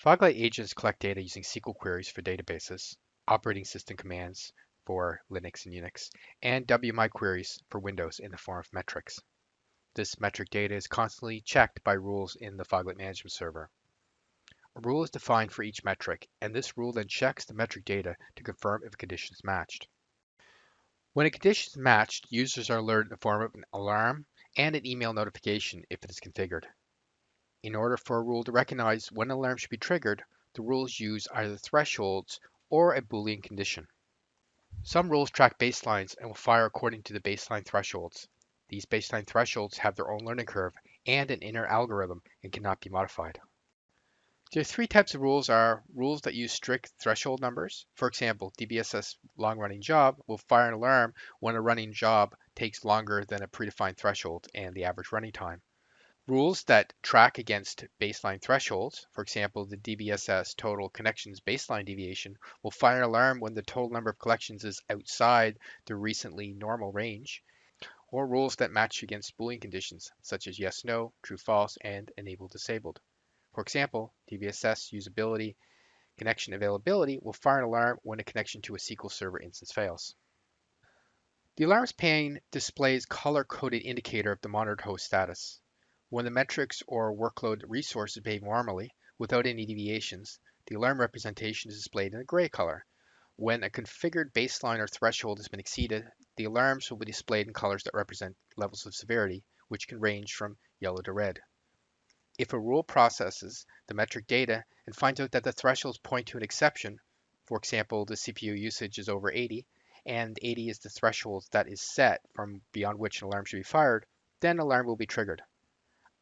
Foglight agents collect data using SQL queries for databases, operating system commands for Linux and Unix, and WMI queries for Windows in the form of metrics. This metric data is constantly checked by rules in the Foglight management server. A rule is defined for each metric, and this rule then checks the metric data to confirm if a condition is matched. When a condition is matched, users are alerted in the form of an alarm and an email notification if it is configured. In order for a rule to recognize when an alarm should be triggered, the rules use either thresholds or a Boolean condition. Some rules track baselines and will fire according to the baseline thresholds. These baseline thresholds have their own learning curve and an inner algorithm and cannot be modified. There are three types of rules are rules that use strict threshold numbers. For example, DBSS long-running job will fire an alarm when a running job takes longer than a predefined threshold and the average running time. Rules that track against baseline thresholds, for example, the DBSS total connections baseline deviation, will fire an alarm when the total number of collections is outside the recently normal range, or rules that match against Boolean conditions, such as yes, no, true, false, and enable, disabled. For example, DBSS usability connection availability will fire an alarm when a connection to a SQL Server instance fails. The alarms pane displays color-coded indicator of the monitored host status. When the metrics or workload resources behave normally, without any deviations, the alarm representation is displayed in a gray color. When a configured baseline or threshold has been exceeded, the alarms will be displayed in colors that represent levels of severity, which can range from yellow to red. If a rule processes the metric data and finds out that the thresholds point to an exception, for example, the CPU usage is over 80, and 80 is the threshold that is set from beyond which an alarm should be fired, then an alarm will be triggered.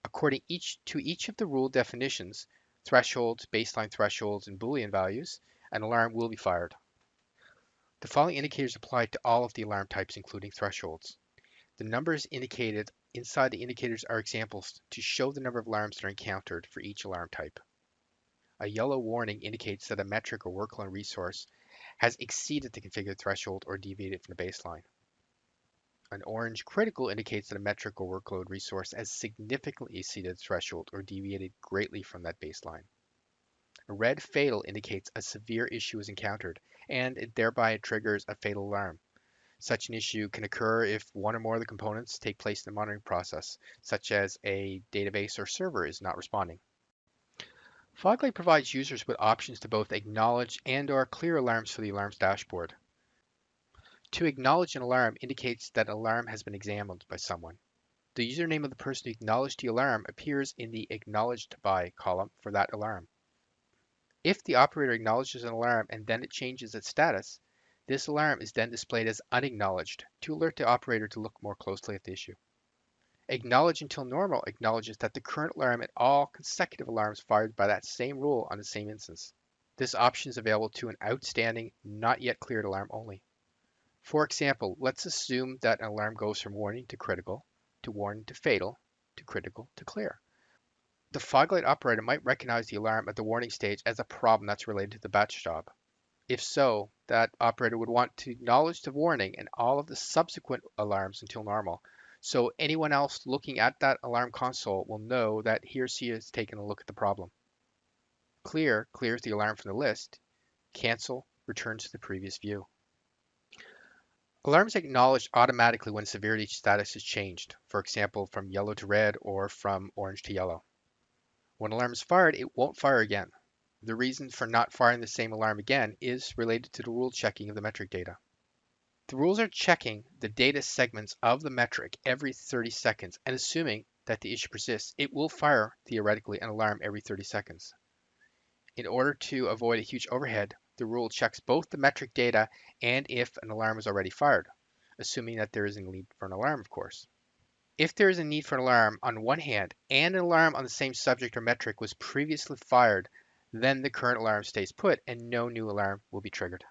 According to each of the rule definitions, thresholds, baseline thresholds, and Boolean values, an alarm will be fired. The following indicators apply to all of the alarm types, including thresholds. The numbers indicated inside the indicators are examples to show the number of alarms that are encountered for each alarm type. A yellow warning indicates that a metric or workload resource has exceeded the configured threshold or deviated from the baseline. An orange critical indicates that a metric or workload resource has significantly exceeded the threshold or deviated greatly from that baseline. A red fatal indicates a severe issue is encountered, and it thereby triggers a fatal alarm. Such an issue can occur if one or more of the components take place in the monitoring process, such as a database or server is not responding. Foglight provides users with options to both acknowledge and/or clear alarms for the alarms dashboard. To acknowledge an alarm indicates that an alarm has been examined by someone. The username of the person who acknowledged the alarm appears in the Acknowledged By column for that alarm. If the operator acknowledges an alarm and then it changes its status, this alarm is then displayed as unacknowledged to alert the operator to look more closely at the issue. Acknowledge until normal acknowledges that the current alarm and all consecutive alarms fired by that same rule on the same instance. This option is available to an outstanding, not yet cleared alarm only. For example, let's assume that an alarm goes from warning to critical, to warning to fatal, to critical to clear. The Foglight operator might recognize the alarm at the warning stage as a problem that's related to the batch job. If so, that operator would want to acknowledge the warning and all of the subsequent alarms until normal. So anyone else looking at that alarm console will know that he or she has taken a look at the problem. Clear clears the alarm from the list. Cancel returns to the previous view. Alarms are acknowledged automatically when severity status is changed, for example, from yellow to red or from orange to yellow. When an alarm is fired, it won't fire again. The reason for not firing the same alarm again is related to the rule checking of the metric data. The rules are checking the data segments of the metric every 30 seconds and assuming that the issue persists, it will fire, theoretically, an alarm every 30 seconds. In order to avoid a huge overhead, the rule checks both the metric data and if an alarm is already fired, assuming that there is a need for an alarm, of course. If there is a need for an alarm on one hand and an alarm on the same subject or metric was previously fired, then the current alarm stays put and no new alarm will be triggered.